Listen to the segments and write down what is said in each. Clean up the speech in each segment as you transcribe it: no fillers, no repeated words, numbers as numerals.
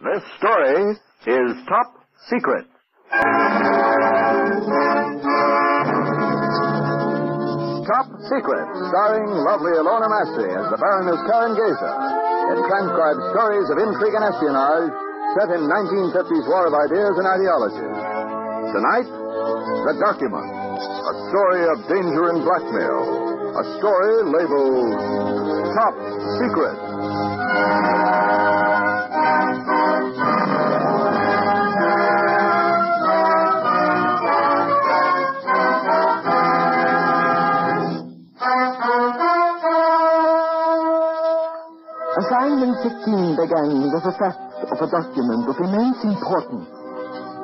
This story is Top Secret. Top Secret, starring lovely Ilona Massey as the Baroness Karen Geza, in transcribed stories of intrigue and espionage set in 1950s war of ideas and ideologies. Tonight, The Document, a story of danger and blackmail, a story labeled Top Secret. Assignment 15 began with the theft of a document of immense importance.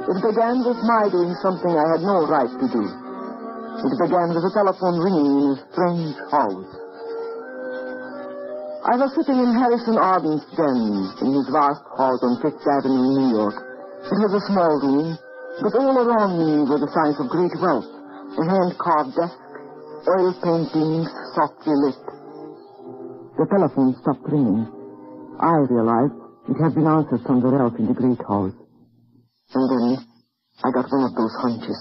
It began with my doing something I had no right to do. It began with a telephone ringing in a strange house. I was sitting in Harrison Arden's den in his vast house on Fifth Avenue, New York. It was a small room, but all around me were the signs of great wealth. A hand-carved desk, oil paintings softly lit. The telephone stopped ringing. I realized it had been answered somewhere else in the great house. And then I got one of those hunches.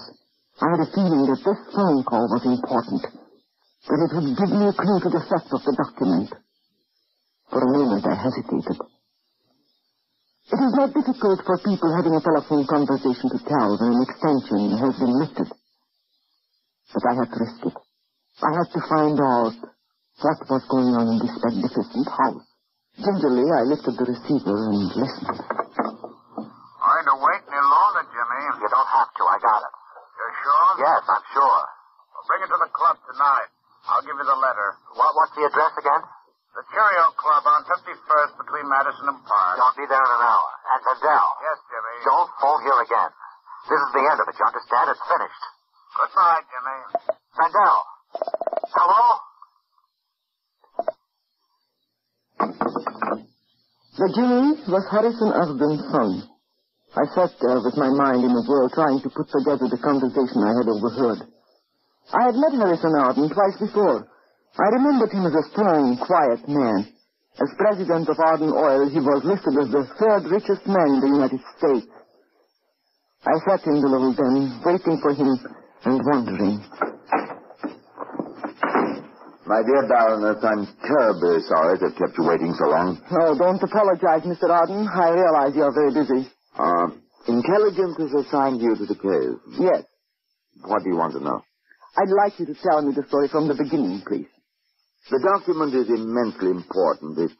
I had a feeling that this phone call was important, that it would give me a clue to the theft of the document. For a moment I hesitated. It is not difficult for people having a telephone conversation to tell when an extension has been lifted. But I had to risk it. I had to find out what was going on in this magnificent house. Gingerly, I lifted the receiver and listened. Going to wait any longer, Jimmy? You don't have to. I got it. You're sure? Yes, I'm sure. Well, bring it to the club tonight. I'll give you the letter. What's the address again? The Cheerio Club on 51st between Madison and Park. I'll be there in an hour. And Adele. Yes, Jimmy. Don't phone here again. This is the end of it, you understand? It's finished. Goodbye, Jimmy. Adele. Hello? The Jimmy was Harrison Arden's son. I sat there with my mind in a whirl trying to put together the conversation I had overheard. I had met Harrison Arden twice before. I remembered him as a strong, quiet man. As president of Arden Oil, he was listed as the third richest man in the United States. I sat in the little den, waiting for him and wondering. My dear Baroness, I'm terribly sorry to have kept you waiting so long. Oh, don't apologize, Mr. Arden. I realize you're very busy. Intelligence has assigned you to the case. Yes. What do you want to know? I'd like you to tell me the story from the beginning, please. The document is immensely important. It's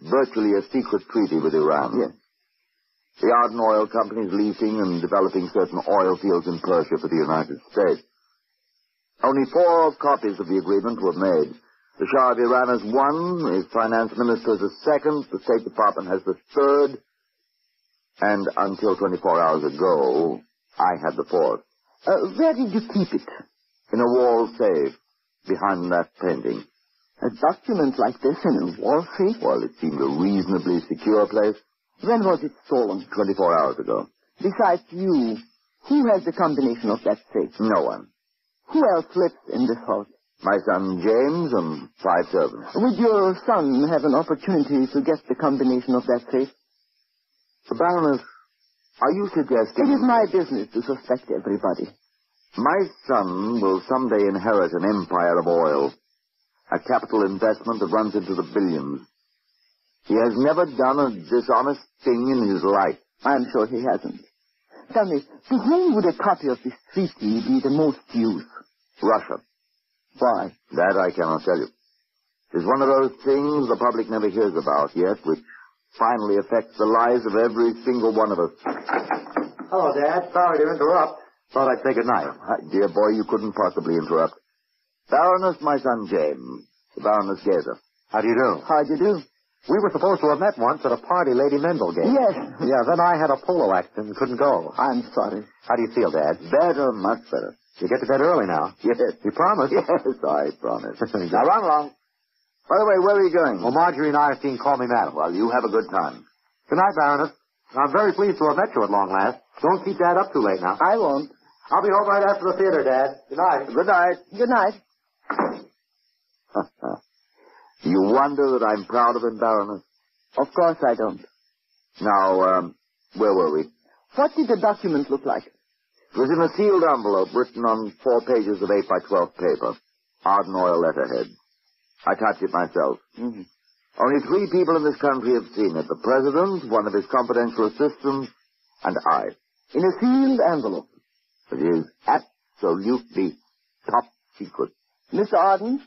virtually a secret treaty with Iran. Yes. The Arden Oil Company is leasing and developing certain oil fields in Persia for the United States. Only 4 copies of the agreement were made. The Shah of Iran has one, his finance minister has a second, the State Department has the third, and until 24 hours ago, I had the fourth. Where did you keep it? In a wall safe, behind that painting. A document like this in a wall safe? Well, it seemed a reasonably secure place. When was it stolen? 24 hours ago. Besides you, who has the combination of that safe? No one. Who else lives in this house? My son James and 5 servants. Would your son have an opportunity to get the combination of that safe? Baroness, are you suggesting... It is my business to suspect everybody. My son will someday inherit an empire of oil, a capital investment that runs into the billions. He has never done a dishonest thing in his life. I'm sure he hasn't. Tell me, to whom would a copy of this treaty be the most use? Russia. Why? That I cannot tell you. It's one of those things the public never hears about yet, which finally affects the lives of every single one of us. Hello, Dad. Sorry to interrupt. Thought I'd say good night. Dear boy, you couldn't possibly interrupt. Baroness, my son James. The Baroness Geza. How do you do? How'd you do? We were supposed to have met once at a party Lady Mendel gave. Yes. Yeah, then I had a polo accident and couldn't go. I'm sorry. How do you feel, Dad? Better, much better. You get to bed early now. Yes. You promised. Yes, I promise. Now run along. By the way, where are you going? Well, Marjorie and Irene call me madam. Well, you have a good time. Good night, Baroness. I'm very pleased to have met you at long last. Don't keep Dad up too late now. I won't. I'll be home right after the theater, Dad. Good night. Good night. Good night. You wonder that I'm proud of him, Baroness? Of course I don't. Now, where were we? What did the document look like? It was in a sealed envelope written on 4 pages of 8 by 12 paper. Arden oil letterhead. I typed it myself. Mm-hmm. Only 3 people in this country have seen it. The President, one of his confidential assistants, and I. In a sealed envelope. It is absolutely top secret. Mr. Arden,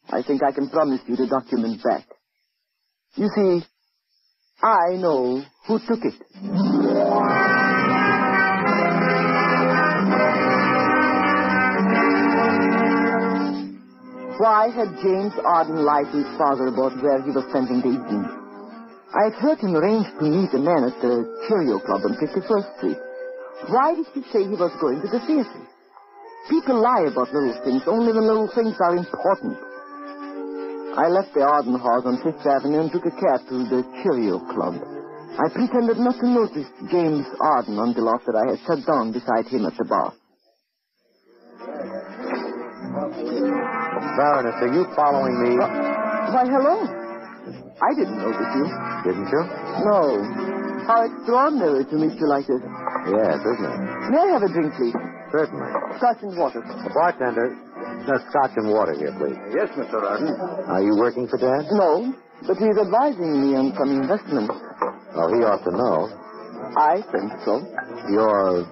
I think I can promise you the document back. You see, I know who took it. Why had James Arden lied to his father about where he was spending the evening? I had heard him arrange to meet a man at the Cheerio Club on 51st Street. Why did he say he was going to the theater? People lie about little things only when little things are important. I left the Arden house on 5th Avenue and took a cab to the Cheerio Club. I pretended not to notice James Arden until after I had sat down beside him at the bar. Baroness, are you following me? Why, hello. I didn't notice you. Didn't you? No. How extraordinary to meet you like this. Yes, isn't it? May I have a drink, please? Certainly. Scotch and water. The bartender, scotch and water here, please. Yes, Mr. Arden. Are you working for Dad? No, but he's advising me on some investments. Oh, he ought to know. I think so. You're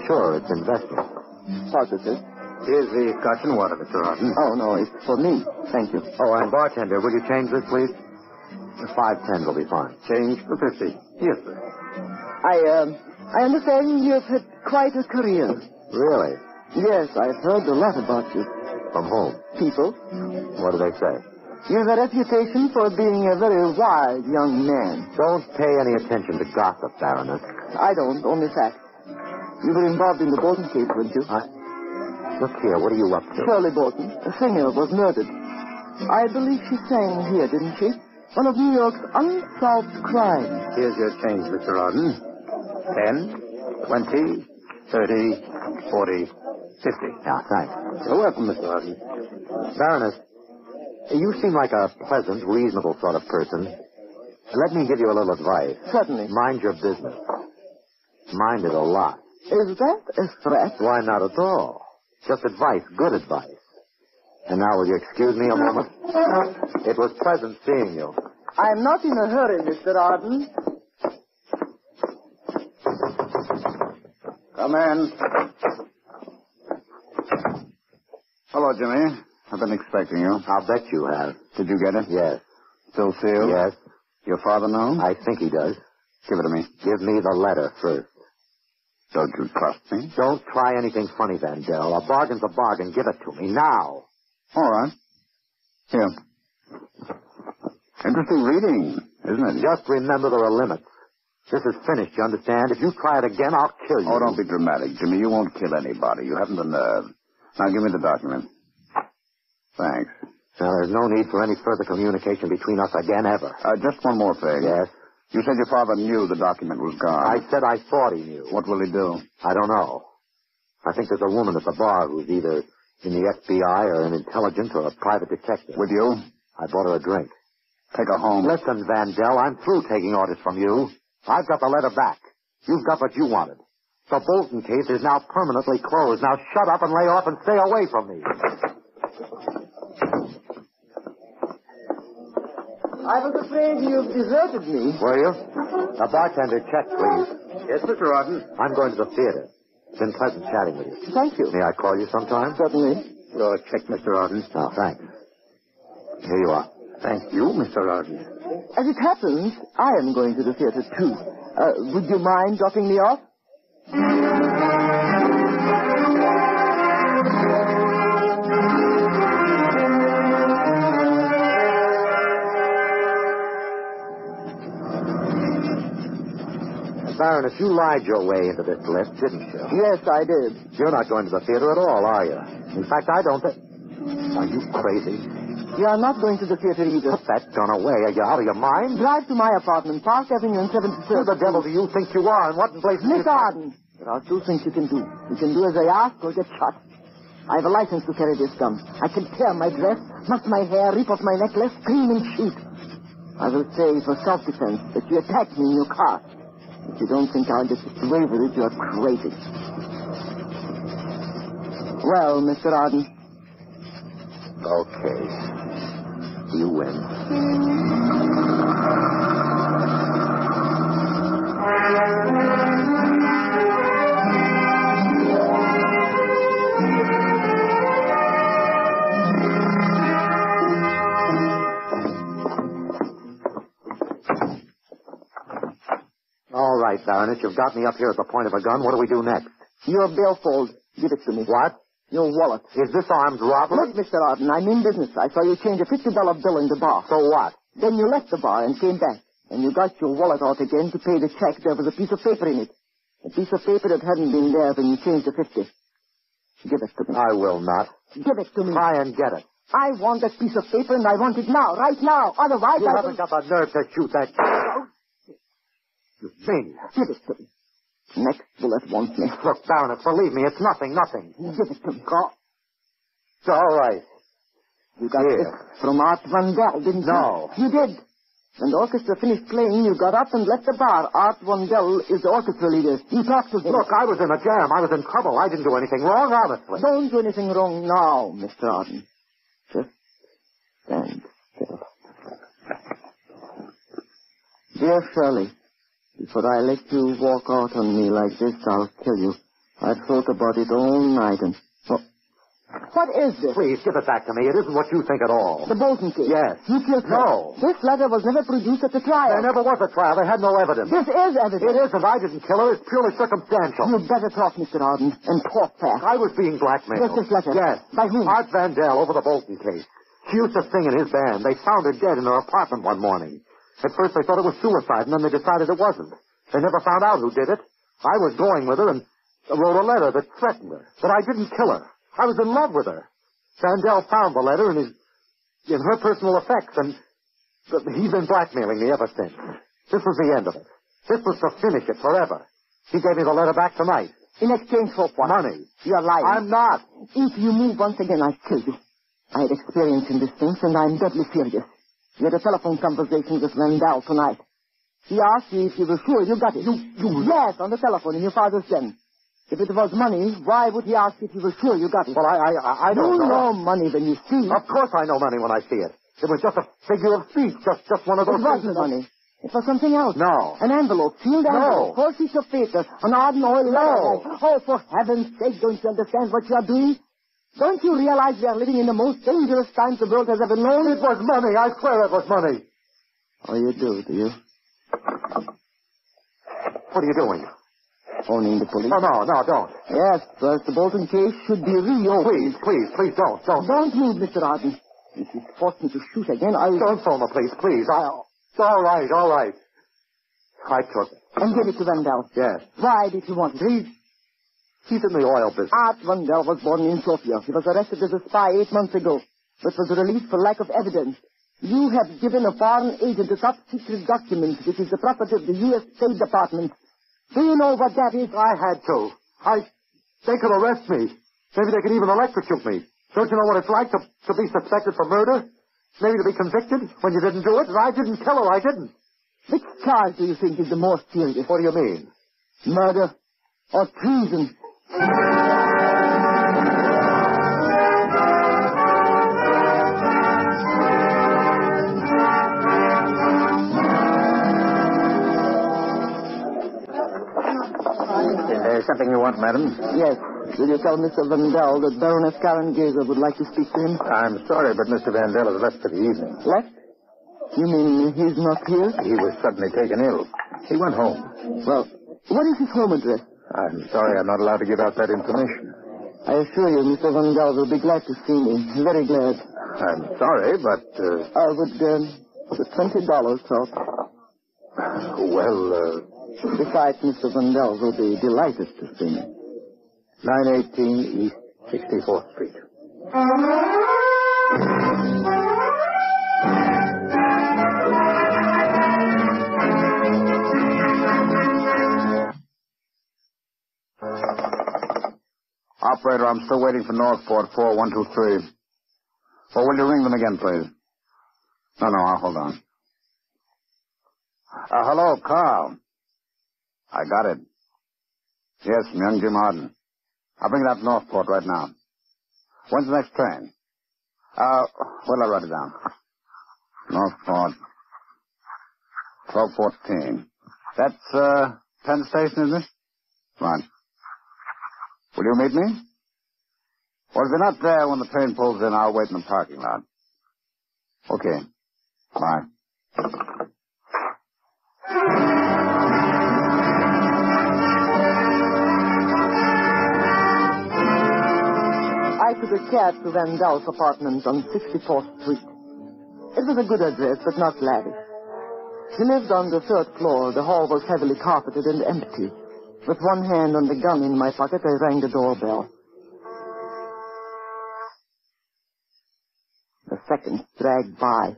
sure it's investment? Positive. Here's the scotch and water, Mr. Arden. Oh, no, it's for me. Thank you. Oh, and bartender, will you change this, please? 5.10 will be fine. Change for 50. Yes, sir. I understand you've had quite a career. Really? Yes, I've heard a lot about you. From whom? People. What do they say? You have a reputation for being a very wild young man. Don't pay any attention to gossip, Baroness. I don't, only facts. You were involved in the Bolton case, weren't you? Look here, what are you up to? Shirley Bolton, a singer, was murdered. I believe she sang here, didn't she? One of New York's unsolved crimes. Here's your change, Mr. Arden. 10, 20, 30, 40, 50. Yeah, thanks. You're welcome, Mr. Arden. Baroness, you seem like a pleasant, reasonable sort of person. Let me give you a little advice. Certainly. Mind your business. Mind it a lot. Is that a threat? Why, not at all. Just advice, good advice. And now, will you excuse me a moment? It was pleasant seeing you. I'm not in a hurry, Mr. Arden. Come in. Hello, Jimmy. I've been expecting you. I'll bet you have. Did you get it? Yes. Still sealed? Yes. Your father know? I think he does. Give it to me. Give me the letter first. Don't you trust me? Don't try anything funny, Vandell. A bargain's a bargain. Give it to me now. All right. Here. Interesting reading, isn't it? Just remember there are limits. This is finished, you understand? If you try it again, I'll kill you. Oh, don't be dramatic, Jimmy. You won't kill anybody. You haven't the nerve. Now, give me the document. Thanks. Now, there's no need for any further communication between us again, ever. Just one more thing. Yes? You said your father knew the document was gone. I said I thought he knew. What will he do? I don't know. I think there's a woman at the bar who's either in the FBI or an intelligence or a private detective. With you? I bought her a drink. Take her home. Listen, Vandell, I'm through taking orders from you. I've got the letter back. You've got what you wanted. The Bolton case is now permanently closed. Now shut up and lay off and stay away from me. I was afraid you've deserted me. Were you? The bartender, check, please. Yes, Mr. Arden. I'm going to the theater. It's been pleasant chatting with you. Thank you. May I call you sometime? Certainly. Your check, Mr. Arden. Oh, thanks. Here you are. Thank you, Mr. Arden. As it happens, I am going to the theater, too. Would you mind dropping me off? Baroness, you lied your way into this lift, didn't you? Yes, I did. You're not going to the theater at all, are you? In fact, I don't think... Are you crazy? You are not going to the theater either. Put that gun away. Are you out of your mind? Drive to my apartment, Park Avenue and 73rd. Who the devil do you think you are, and what in place... Miss Arden, there are two things you can do. You can do as I ask or get shot. I have a license to carry this gun. I can tear my dress, muff my hair, rip off my necklace, scream and shoot. I will say for self-defense that you attacked me in your car. If you don't think I'll get away with it, you're crazy. Well, Mr. Arden. Okay. You win. All right, Baronet, you've got me up here at the point of a gun. What do we do next? Your billfold. Give it to me. What? Your wallet. Is this armed robbery? Look, Mr. Arden, I'm in business. I saw you change a $50 bill in the bar. So what? Then you left the bar and came back. And you got your wallet out again to pay the check. There was a piece of paper in it. A piece of paper that hadn't been there when you changed the 50. Give it to me. I will not. Give it to me. Try and get it. I want that piece of paper, and I want it now, right now. Otherwise, You haven't got the nerve to shoot that. You maniac. Give it to me. Next bullet wants me. Look, Baronet, believe me, it's nothing. Give it to me. Go. It's all right. You got Here. this from Art Van Dell, didn't you? No. You did. When the orchestra finished playing, you got up and left the bar. Art Van Dell is the orchestra leader. You talked to him. Look, I was in a jam. I was in trouble. I didn't do anything wrong, honestly. Don't do anything wrong now, Mr. Arden. Just stand still. Dear Shirley, before I let you walk out on me like this, I'll kill you. I've thought about it all night and... Oh. What is this? Please, give it back to me. It isn't what you think at all. The Bolton case. Yes. You killed her. No. This letter was never produced at the trial. There never was a trial. They had no evidence. This is evidence. It isn't. I didn't kill her. It's purely circumstantial. You'd better talk, Mr. Arden, and talk fast. I was being blackmailed. What's this letter? Yes. By whom? Art Van Dell over the Bolton case. She used to sing in his band. They found her dead in her apartment one morning. At first they thought it was suicide, and then they decided it wasn't. They never found out who did it. I was going with her and wrote a letter that threatened her. But I didn't kill her. I was in love with her. Van Dell found the letter in her personal effects, and he's been blackmailing me ever since. This was the end of it. This was to finish it forever. He gave me the letter back tonight. In exchange for what? Money. You're lying. I'm not. If you move once again, I'll kill you. I had experience in these things, and I'm deadly serious. You had a telephone conversation with Van Dell tonight. He asked you if you were sure you got it. Yes, on the telephone in your father's den. If it was money, why would he ask if you were sure you got it? Well, I don't know. You know money when you see it. Of course I know money when I see it. It was just a figure of speech, just one of those It wasn't money. It was something else. No. An envelope, sealed envelope, 4 sheets of paper, an Arden oil letter. Oh, for heaven's sake, don't you understand what you are doing? Don't you realize we are living in the most dangerous times the world has ever known? It was money. I swear it was money. Oh, you do you? What are you doing? Phoning the police. Oh, no, don't. Yes, first the Bolton case should be reopened. Please, don't. Don't move, Mr. Arden. If you force me to shoot again, Don't phone the police, please. All right. I took it. And give it to Van Dell. Yes. Why did you want it? He's in the oil business. Art Van Dell was born in Sofia. He was arrested as a spy 8 months ago, but was released for lack of evidence. You have given a foreign agent a top-secret document, which is the property of the U.S. State Department. Do you know what that is? I had to. They could arrest me. Maybe they could even electrocute me. Don't you know what it's like to be suspected for murder? Maybe to be convicted when you didn't do it? I didn't kill her. I didn't. Which charge do you think is the more serious? What do you mean? Murder or treason? Is there something you want, madam? Yes. Will you tell Mr. Van Dell that Baroness Karen Gazer would like to speak to him? I'm sorry, but Mr. Van Dell has left for the evening. Left? You mean he's not here? He was suddenly taken ill. He went home. Well, what is his home address? I'm sorry I'm not allowed to give out that information. I assure you, Mr. Van Dell will be glad to see me. Very glad. I'm sorry, but... I would, the $20 help. Well, Besides, Mr. Van Dell will be delighted to see me. 918 East 64th Street. Operator, I'm still waiting for Northport 4123. Or will you ring them again, please? No, I'll hold on. Hello, Carl. I got it. Yes, from young Jim Harden. I'll bring it up to Northport right now. When's the next train? Where'll I write it down? Northport. 12:14. That's, Penn Station, isn't it? Right. Will you meet me? Well, if you're not there when the train pulls in, I'll wait in the parking lot. Okay. Bye. I took a cab to Vandal's apartment on 64th Street. It was a good address, but not lavish. He lived on the 3rd floor. The hall was heavily carpeted and empty. With one hand on the gun in my pocket, I rang the doorbell. The seconds dragged by.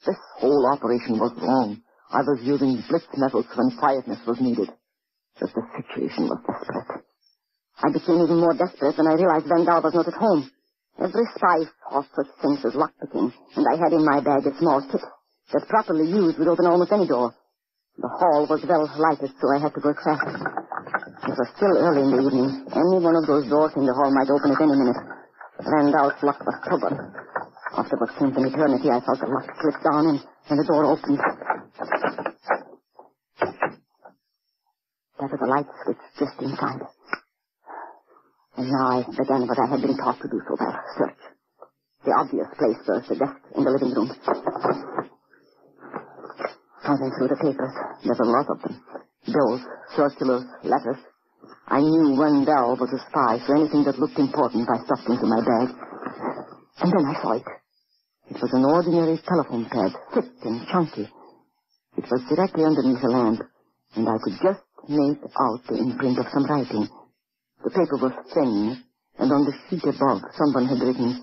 This whole operation was wrong. I was using blitz methods when quietness was needed. But the situation was desperate. I became even more desperate when I realized Vandal was not at home. Every spy saw such things as lockpicking, and I had in my bag a small kit that, properly used, would open almost any door. The hall was well lighted, so I had to work fast. It was still early in the evening. Any one of those doors in the hall might open at any minute. Vandal's lock was stubborn. After what seemed an eternity, I felt the lock slip down and the door opened. There was a light switch just inside. And now I began what I had been taught to do so well, search. The obvious place was the desk in the living room. I went through the papers. There were a lot of them. Bills, circulars, letters. I knew Vandal was a spy, so anything that looked important I stuffed into my bag. And then I saw it. It was an ordinary telephone pad, thick and chunky. It was directly underneath a lamp, and I could just make out the imprint of some writing. The paper was thin, and on the sheet above, someone had written,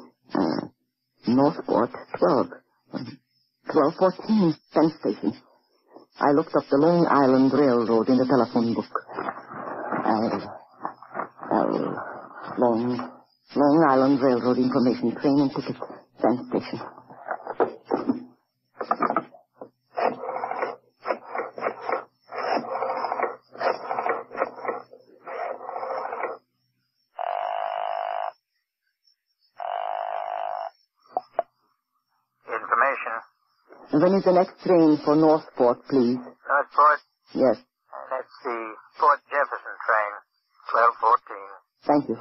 Northport 1214, Penn Station. I looked up the Long Island Railroad in the telephone book. Long Island Railroad information, train and ticket, Penn Station. When is the next train for Northport, please? Northport? Yes. That's the Port Jefferson train, 12:14. Thank you.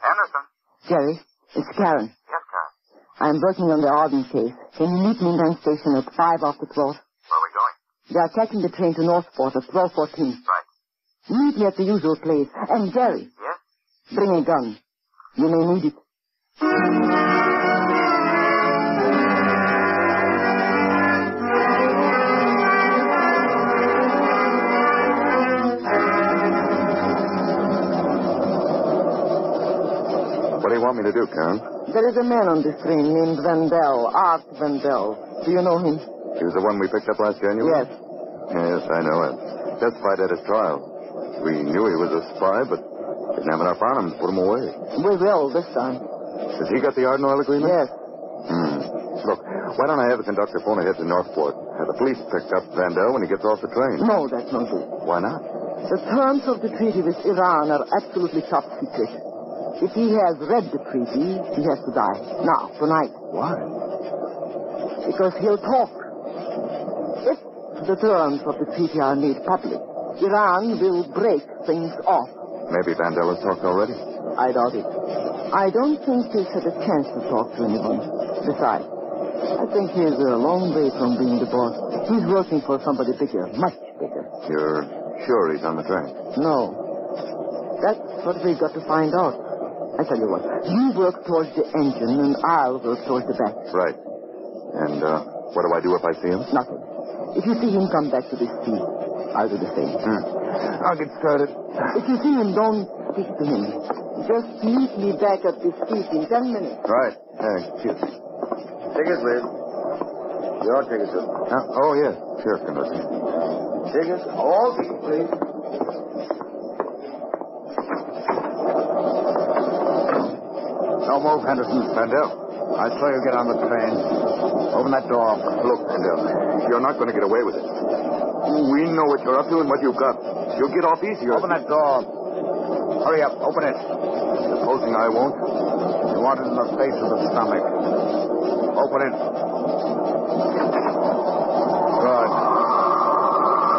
Anderson? Jerry, it's Karen. Yes, Karen. I'm working on the Arden case. Can you meet me in Penn Station at 5 after 12? Where are we going? They are taking the train to Northport at 12:14. Right. Meet me at the usual place. And Jerry. Yes? Bring a gun. You may need it. What do you want me to do, Karen? There is a man on this train named Vandal, Art Vandal. Do you know him? He was the one we picked up last January? Yes. Yes, I know him. Testified at his trial. We knew he was a spy, but didn't have enough on him to put him away. We will this time. Has he got the Arden Oil agreement? Yes. Look, why don't I have the conductor phone ahead to Northport? Have the police picked up Vandal when he gets off the train? No, that's no good. Why not? The terms of the treaty with Iran are absolutely top secret. If he has read the treaty, he has to die. Now, tonight. Why? Because he'll talk. If the terms of the treaty are made public, Iran will break things off. Maybe Vandal has talked already. I doubt it. I don't think he's had a chance to talk to anyone. Besides, I think he's a long way from being the boss. He's working for somebody bigger, much bigger. You're sure he's on the train? No. That's what we've got to find out. I tell you what, you work towards the engine and I'll work towards the back. Right. And, what do I do if I see him? Nothing. If you see him come back to this seat, I'll do the same. I'll get started. If you see him, don't speak to him. Just meet me back at this seat in 10 minutes. Right. Thanks. Cheers. Tickets, please. Your tickets, sir. Oh, yes. Sure, Conductor. Figures, all these, please. No move, Henderson. Vendel, I saw you get on the train. Open that door. Look, Vendel, you're not going to get away with it. We know what you're up to and what you've got. You'll get off easier. Open that door. Hurry up. Open it. Supposing I won't? You want it in the face of the stomach. Open it. Good.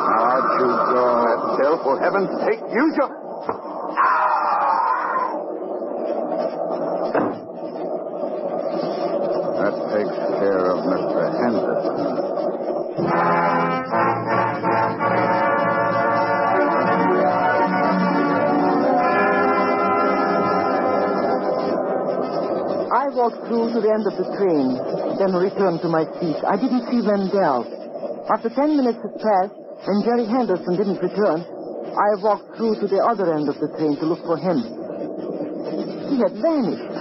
Now out you go. Vendel, for heaven's sake, use your... That takes care of Mr. Henderson. I walked through to the end of the train, then returned to my seat. I didn't see Vendel. After 10 minutes had passed, and Jerry Henderson didn't return, I walked through to the other end of the train to look for him. He had vanished.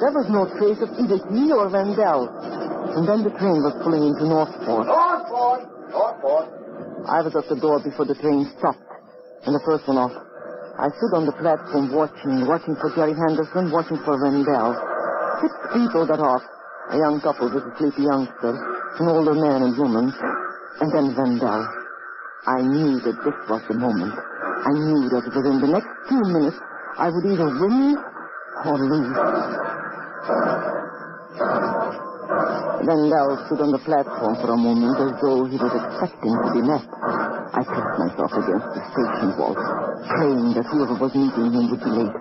There was no trace of either he or Vendel. And then the train was pulling into Northport. Northport. I was at the door before the train stopped, and the first one off. I stood on the platform watching for Jerry Henderson, watching for Vendel. 6 people got off. A young couple with a sleepy youngster, an older man and woman, and then Vendel. I knew that this was the moment. I knew that within the next 2 minutes, I would either win or lose. Vendel stood on the platform for a moment as though he was expecting to be met. I pressed myself against the station wall, praying that whoever was meeting him would be late.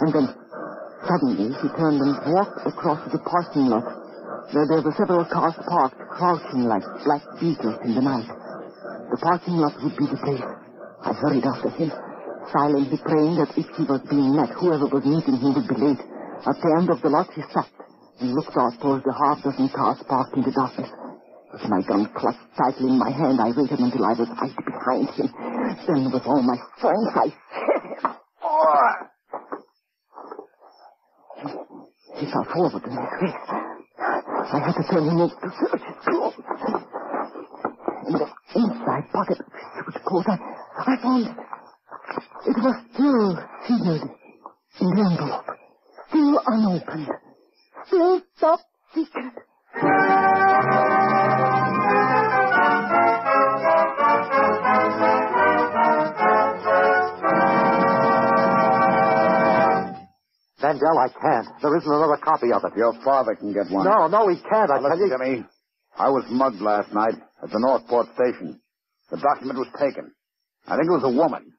And then, suddenly, he turned and walked across the parking lot, where there were several cars parked, crouching like black beetles in the night. The parking lot would be the place. I hurried after him, silently praying that if he was being met, whoever was meeting him would be late. At the end of the lot, he stopped and looked out towards the half-dozen cars parked in the darkness. With my gun clutched tightly in my hand, I waited until I was right behind him. Then, with all my strength, I hit him. He fell forward in his face. I had to turn him over to search his clothes. In the inside pocket of his suit coat, I found it was still sealed in the envelope, still unopened, still top secret. Vendel, I can't. There isn't another copy of it. Your father can get one. No, he can't. I tell you. Listen to me. I was mugged last night at the Northport station. The document was taken. I think it was a woman.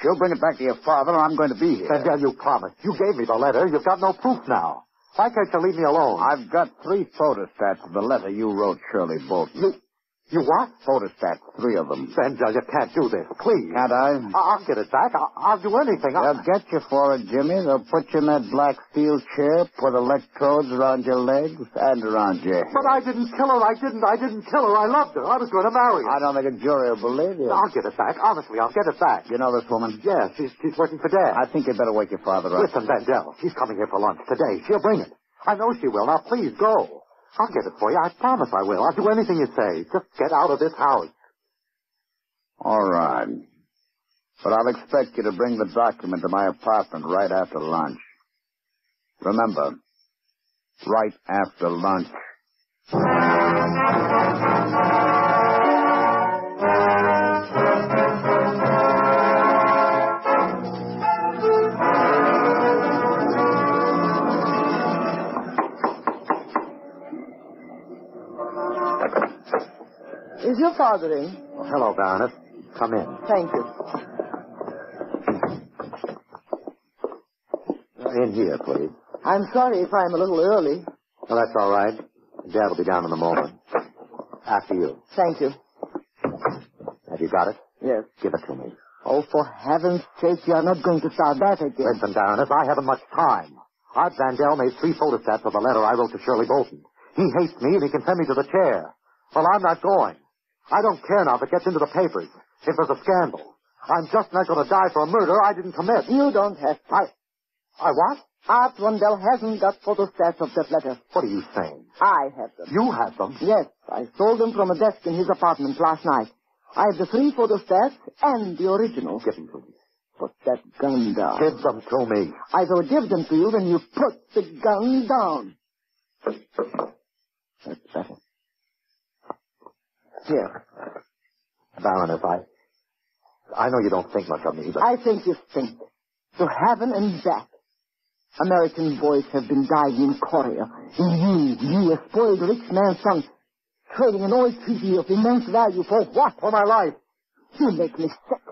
She'll bring it back to your father, and I'm going to be here. Vendel, you promised. You gave me the letter. You've got no proof now. Why can't you leave me alone? I've got 3 photostats of the letter you wrote Shirley Bolton. You what? Photostats, 3 of them. Vendel, you can't do this. Please. Can't I? I'll get it back. I'll do anything. They'll get you for it, Jimmy. They'll put you in that black steel chair, put electrodes around your legs and around your head. But I didn't kill her. I didn't kill her. I loved her. I was going to marry her. I don't think a jury will believe you. I'll get it back. Honestly, I'll get it back. You know this woman? Yes, she's working for Dad. I think you'd better wake your father up. Listen, Vendel, she's coming here for lunch today. She'll bring it. I know she will. Now, please, go. I'll get it for you. I promise I will. I'll do anything you say. Just get out of this house. All right. But I'll expect you to bring the document to my apartment right after lunch. Remember, right after lunch. Is your father in? Oh, hello, Baroness. Come in. Thank you. In here, please. I'm sorry if I'm a little early. Well, that's all right. Dad will be down in a moment. After you. Thank you. Have you got it? Yes. Give it to me. Oh, for heaven's sake, you're not going to start that again. Listen, Baroness, I haven't much time. Art Vandell made 3 photostats of the letter I wrote to Shirley Bolton. He hates me and he can send me to the chair. Well, I'm not going. I don't care now if it gets into the papers. If there's a scandal. I'm just not going to die for a murder I didn't commit. You don't have to. I what? Art Vandell hasn't got photostats of that letter. What are you saying? I have them. You have them? Yes, I stole them from a desk in his apartment last night. I have the 3 photostats and the original. Give them to me. Put that gun down. Give them to me. I will give them to you when you put the gun down. That's better. Here. Baroness, I know you don't think much of me, but... I think you stink. To heaven and back. American boys have been dying in Korea. And you, a spoiled rich man's son, trading an oil treaty of immense value for what? For my life. You make me sick.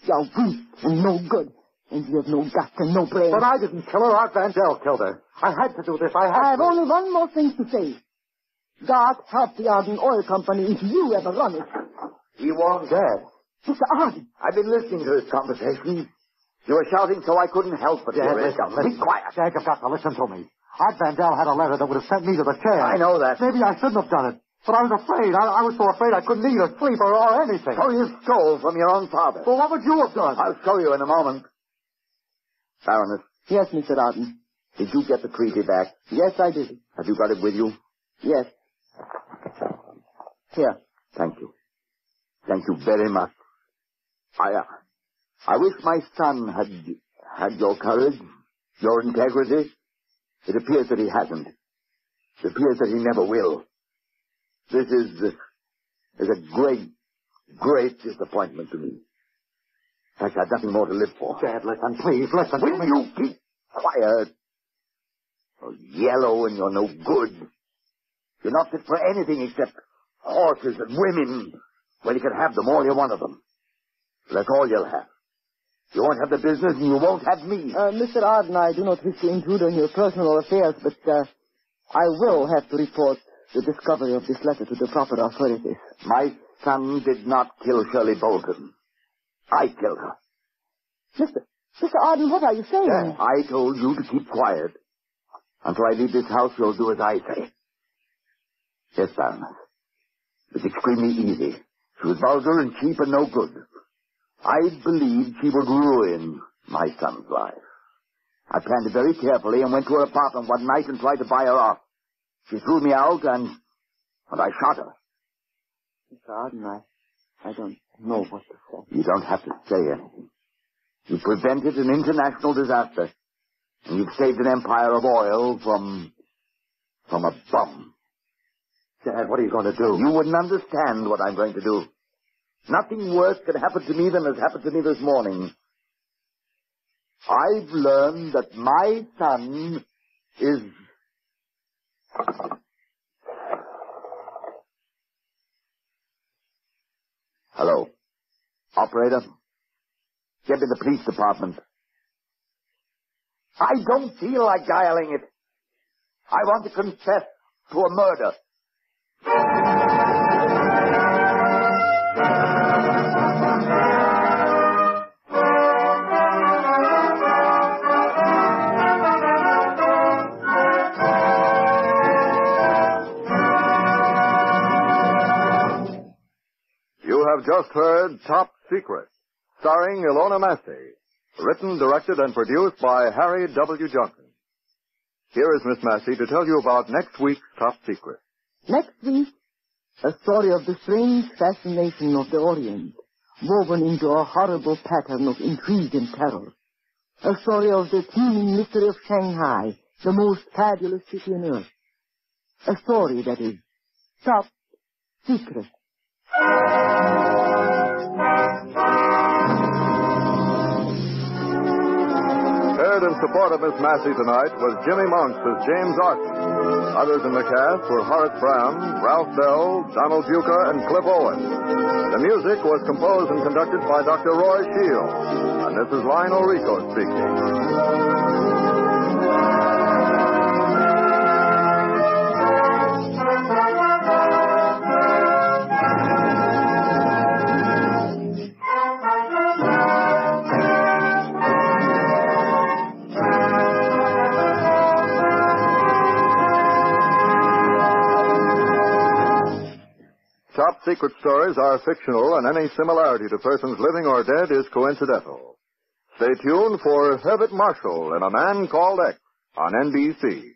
You're weak and no good. And you have no guts and no brain. But I didn't kill her. Art Vandell killed her. I had to do this. I have only one more thing to say. God help the Arden Oil Company if you ever run it. He won't. Dad. Mr. Arden. I've been listening to his conversation. You were shouting so I couldn't help but hear it. Be quiet. Dad, you've got to listen to me. Art Vandell had a letter that would have sent me to the chair. I know that. Maybe I shouldn't have done it. But I was afraid. I was so afraid I couldn't eat or sleep or anything. So you stole from your own father. Well, what would you have done? I'll show you in a moment. Baroness. Yes, Mr. Arden. Did you get the treaty back? Yes, I did. Have you got it with you? Yes. Here. Thank you. Thank you very much. I wish my son had your courage, your integrity. It appears that he hasn't. It appears that he never will. This is a great, great disappointment to me. In fact, I've nothing more to live for. Dad, listen, please, listen. Will you keep quiet? You're yellow and you're no good. You're not fit for anything except horses and women. Well, you can have them, all you want of them. That's all you'll have. You won't have the business and you won't have me. Mr. Arden, I do not wish to intrude on your personal affairs, but I will have to report the discovery of this letter to the proper authorities. My son did not kill Shirley Bolton. I killed her. Mr. Arden, what are you saying? Yes, I told you to keep quiet. Until I leave this house, you'll do as I say. Yes, Baroness. It's extremely easy. She was vulgar and cheap and no good. I believed she would ruin my son's life. I planned it very carefully and went to her apartment one night and tried to buy her off. She threw me out and I shot her. Mr. Arden, I don't know what to say. You don't have to say anything. You prevented an international disaster, and you've saved an empire of oil from a bum. Dad, what are you going to do? You wouldn't understand what I'm going to do. Nothing worse could happen to me than has happened to me this morning. I've learned that my son is... Hello. Operator? Get me the police department. I don't feel like dialing it. I want to confess to a murder. You have just heard Top Secret, starring Ilona Massey, written, directed, and produced by Harry W. Junkin. Here is Miss Massey to tell you about next week's Top Secret. Next week, a story of the strange fascination of the Orient, woven into a horrible pattern of intrigue and terror. A story of the teeming mystery of Shanghai, the most fabulous city on earth. A story that is Top Secret. Heard in support of Miss Massey tonight was Jimmy Monks as James Arthur. Others in the cast were Horace Brown, Ralph Bell, Donald Buca, and Cliff Owen. The music was composed and conducted by Dr. Roy Shields. And this is Lionel Rico speaking. Top Secret stories are fictional, and any similarity to persons living or dead is coincidental. Stay tuned for Herbert Marshall in A Man Called X on NBC.